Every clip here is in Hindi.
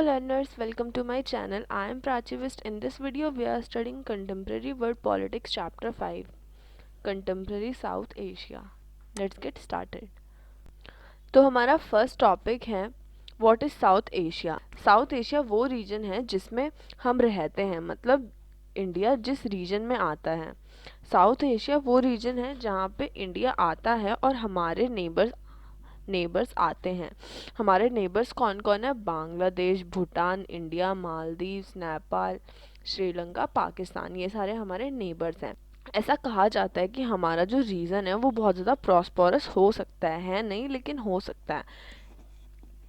learners, welcome to my channel. I am Prachivist. In this video we are studying Contemporary World Politics Chapter 5, Contemporary South Asia. Let's get started. तो हमारा फर्स्ट टॉपिक है what is south Asia. South Asia वो रीजन है जिसमें हम रहते हैं, मतलब इंडिया जिस रीजन में आता है। साउथ एशिया वो रीजन है जहाँ पे इंडिया आता है और हमारे नेबर्स आते हैं। हमारे नेबर्स कौन कौन है? बांग्लादेश, भूटान, इंडिया, मालदीव्स, नेपाल, श्रीलंका, पाकिस्तान, ये सारे हमारे नेबर्स हैं। ऐसा कहा जाता है कि हमारा जो रीजन है वो बहुत ज़्यादा प्रॉस्परस हो सकता है नहीं, लेकिन हो सकता है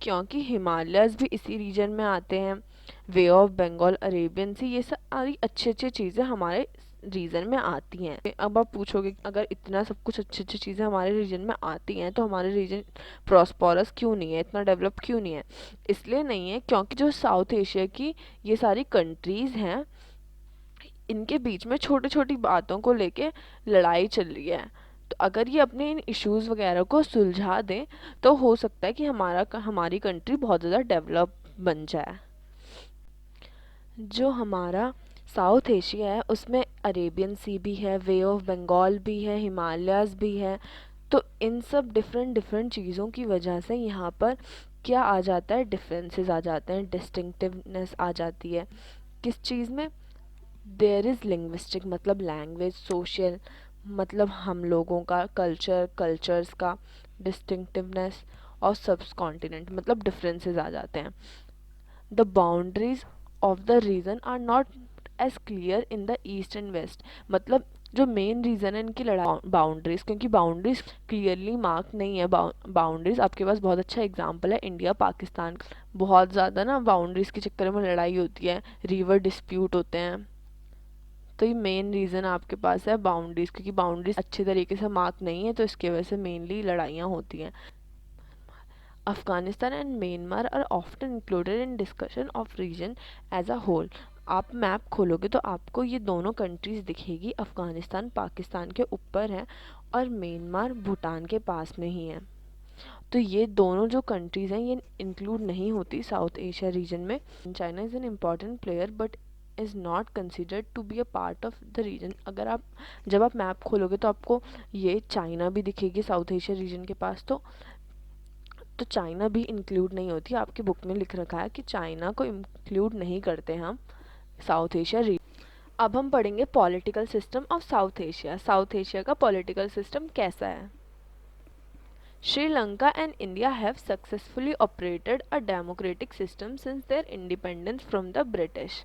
क्योंकि हिमालयस भी इसी रीजन में आते हैं। वे ऑफ बंगाल, अरेबियन सी, ये सारी अच्छी अच्छी चीज़ें हमारे रीजन में आती हैं। अब आप पूछोगे अगर इतना सब कुछ अच्छी अच्छी चीज़ें हमारे रीजन में आती हैं तो हमारे रीजन प्रॉस्परस क्यों नहीं है, इतना डेवलप क्यों नहीं है? इसलिए नहीं है क्योंकि जो साउथ एशिया की ये सारी कंट्रीज़ हैं, इनके बीच में छोटी छोटी बातों को लेके लड़ाई चल रही है। तो अगर ये अपने इन इश्यूज़ वगैरह को सुलझा दें तो हो सकता है कि हमारी कंट्री बहुत ज़्यादा डेवलप बन जाए। जो हमारा साउथ एशिया है उसमें अरेबियन सी भी है, वे ऑफ बंगाल भी है, हिमालयाज़ भी है। तो इन सब डिफरेंट डिफरेंट चीज़ों की वजह से यहाँ पर क्या आ जाता है? डिफरेंसेस आ जाते हैं, डिस्टिंक्टिवनेस आ जाती है। किस चीज़ में? देयर इज़ लिंग्विस्टिक मतलब लैंग्वेज, सोशल मतलब हम लोगों का कल्चर्स का डिस्टिंक्टिवनेस, और सब कॉन्टिनेंट मतलब डिफरेंसेस आ जाते हैं। The boundaries of the region are not as clear in the east and west, मतलब जो मेन रीज़न है इनकी लड़ाई बाउंड्रीज, क्योंकि बाउंड्रीज क्लियरली मार्क नहीं है। बाउंड्रीज आपके पास बहुत अच्छा एग्जांपल है इंडिया पाकिस्तान। बहुत ज़्यादा ना बाउंड्रीज के चक्कर में लड़ाई होती है, रिवर डिस्प्यूट होते हैं। तो ये मेन रीज़न आपके पास है बाउंड्रीज, क्योंकि बाउंड्रीज अच्छे तरीके से मार्क नहीं है तो इसके वजह से मेनली लड़ाइयाँ होती हैं। Afghanistan and Myanmar are often included in discussion of region as a whole. आप मैप खोलोगे तो आपको ये दोनों कंट्रीज दिखेगी। अफगानिस्तान पाकिस्तान के ऊपर है और म्यांमार भूटान के पास में ही है। तो ये दोनों जो कंट्रीज हैं ये इंक्लूड नहीं होती साउथ एशिया रीजन में। China is an important player but is not considered to be a part of the region. जब आप मैप खोलोगे तो आपको ये चाइना भी दिखेगी साउथ एशिया रीजन के पास। तो चाइना भी इंक्लूड नहीं होती। आपकी बुक में लिख रखा है कि चाइना को इंक्लूड नहीं करते हम साउथ एशिया रीजन। अब हम पढ़ेंगे political system of south Asia. South Asia का पॉलिटिकल सिस्टम कैसा है? Sri Lanka and India have successfully operated a democratic system since their independence from the British.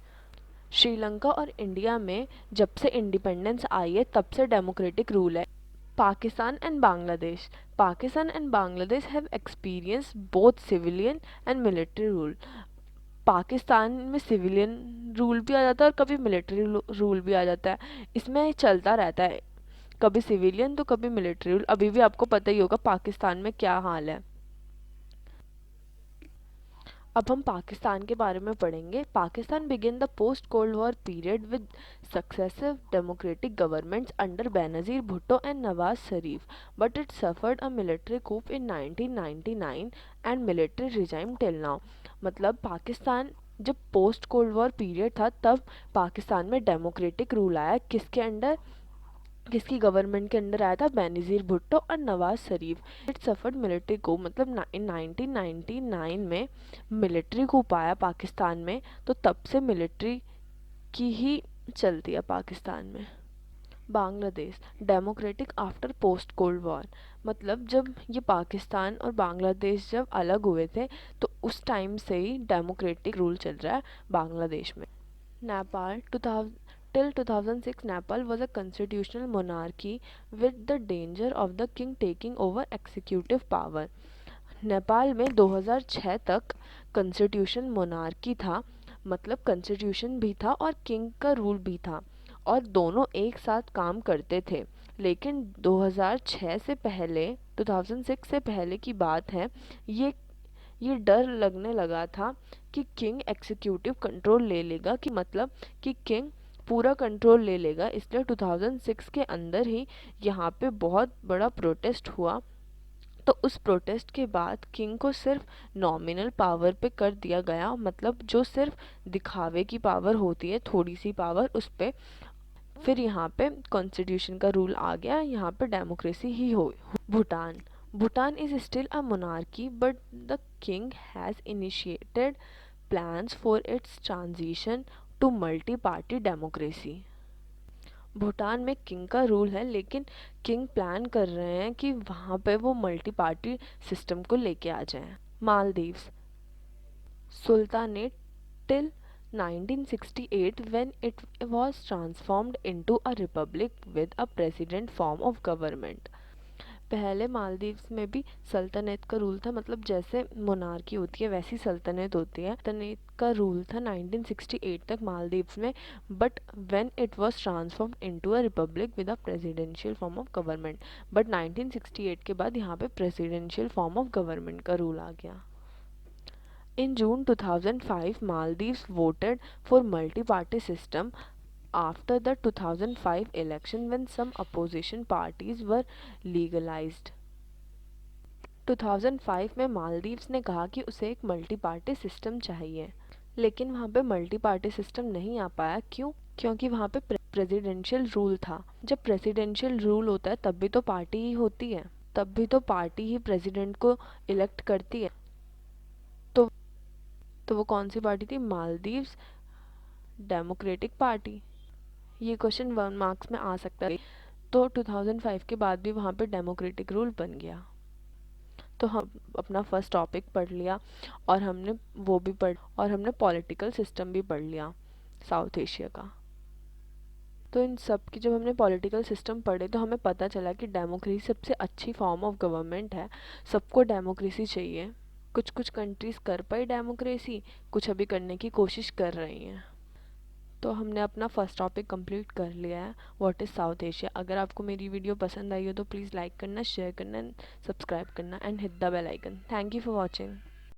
Sri Lanka और इंडिया में जब से इंडिपेंडेंस आई है तब से डेमोक्रेटिक रूल है। Pakistan and Bangladesh have experience both civilian and military rule. Pakistan में सिविलियन रूल भी आ जाता है और कभी मिलिट्री रूल भी आ जाता है। इसमें चलता रहता है, कभी सिविलियन तो कभी मिलिट्री रूल। अभी भी आपको पता ही होगा पाकिस्तान में क्या हाल है। अब हम पाकिस्तान के बारे में पढ़ेंगे। Pakistan began the post cold war period with successive democratic governments under Benazir Bhutto and Nawaz Sharif, but it suffered a military coup in 1999 and military regime till now. मतलब पाकिस्तान जब पोस्ट कोल्ड वॉर पीरियड था तब पाकिस्तान में डेमोक्रेटिक रूल आया। किसकी गवर्नमेंट के अंडर आया था? बेनजीर भुट्टो और Nawaz Sharif. It suffered military कूप, मतलब इन 1999 में मिलिट्री कूप आया पाकिस्तान में, तो तब से मिलिट्री की ही चलती है पाकिस्तान में। Bangladesh democratic after post cold war, मतलब जब ये पाकिस्तान और बांग्लादेश जब अलग हुए थे तो उस टाइम से ही डेमोक्रेटिक रूल चल रहा है बांग्लादेश में। Nepal Till 2006, Nepal was a constitutional monarchy with the danger of the king taking over executive power. Nepal में 2006 तक कॉन्स्टिट्यूशन मोनार्की था, मतलब कॉन्स्टिट्यूशन भी था और किंग का रूल भी था और दोनों एक साथ काम करते थे। लेकिन 2006 से पहले 2006 से पहले की बात है, ये डर लगने लगा था कि किंग एग्जीक्यूटिव कंट्रोल ले लेगा, कि मतलब कि किंग पूरा कंट्रोल ले लेगा। इसलिए 2006 के अंदर ही यहाँ पे बहुत बड़ा प्रोटेस्ट हुआ तो उस प्रोटेस्ट के बाद किंग को सिर्फ नॉमिनल पावर पे कर दिया गया, मतलब जो सिर्फ दिखावे की पावर होती है, थोड़ी सी पावर उस पे। फिर यहाँ पे कॉन्स्टिट्यूशन का रूल आ गया, यहाँ पे डेमोक्रेसी ही हो। Bhutan Bhutan is still a monarchy but the king has initiated plans for its transition to multi party democracy. Bhutan में किंग का रूल है, लेकिन किंग प्लान कर रहे हैं कि वहाँ पे वो मल्टी पार्टी सिस्टम को लेके आ जाएं। Maldives sultanate till 1968 when it was transformed into a republic with a president form of government। पहले मालदीव्स में भी सल्तनत का रूल था, मतलब जैसे मोनार्की होती है वैसी सल्तनत होती है। सल्तनत का रूल था 1968 तक मालदीव्स में, but when it was transformed into a republic with a presidential form of government. But 1968 के बाद यहाँ पे प्रेसिडेंशियल फॉर्म ऑफ गवर्नमेंट का रूल आ गया। In June 2005, Maldives voted for multi-party system after the 2005 election when some opposition parties were legalized। 2005 में मालदीव्स ने कहा कि उसे एक मल्टी पार्टी सिस्टम चाहिए, लेकिन वहाँ पे मल्टी पार्टी सिस्टम नहीं आ पाया। क्यों? क्योंकि वहाँ पे प्रेसिडेंशियल रूल था। जब प्रेसिडेंशियल रूल होता है तब भी तो पार्टी ही होती है, तब भी तो पार्टी ही प्रेसिडेंट को इलेक्ट करती है। तो तो वो कौन सी पार्टी थी? Maldives democratic party. ये क्वेश्चन 1 मार्क्स में आ सकता है। तो 2005 के बाद भी वहाँ पे डेमोक्रेटिक रूल बन गया। तो हम अपना फर्स्ट टॉपिक पढ़ लिया, और हमने वो भी पढ़ और हमने पॉलिटिकल सिस्टम भी पढ़ लिया साउथ एशिया का। तो इन सब की जब हमने पॉलिटिकल सिस्टम पढ़े तो हमें पता चला कि डेमोक्रेसी सबसे अच्छी फॉर्म ऑफ गवर्नमेंट है। सबको डेमोक्रेसी चाहिए। कुछ कुछ कंट्रीज कर पाई डेमोक्रेसी, कुछ अभी करने की कोशिश कर रही हैं। तो हमने अपना फर्स्ट टॉपिक कंप्लीट कर लिया है, व्हाट इज़ साउथ एशिया। अगर आपको मेरी वीडियो पसंद आई हो तो प्लीज़ लाइक करना, शेयर करना, सब्सक्राइब करना and hit the bell icon. Thank you for watching.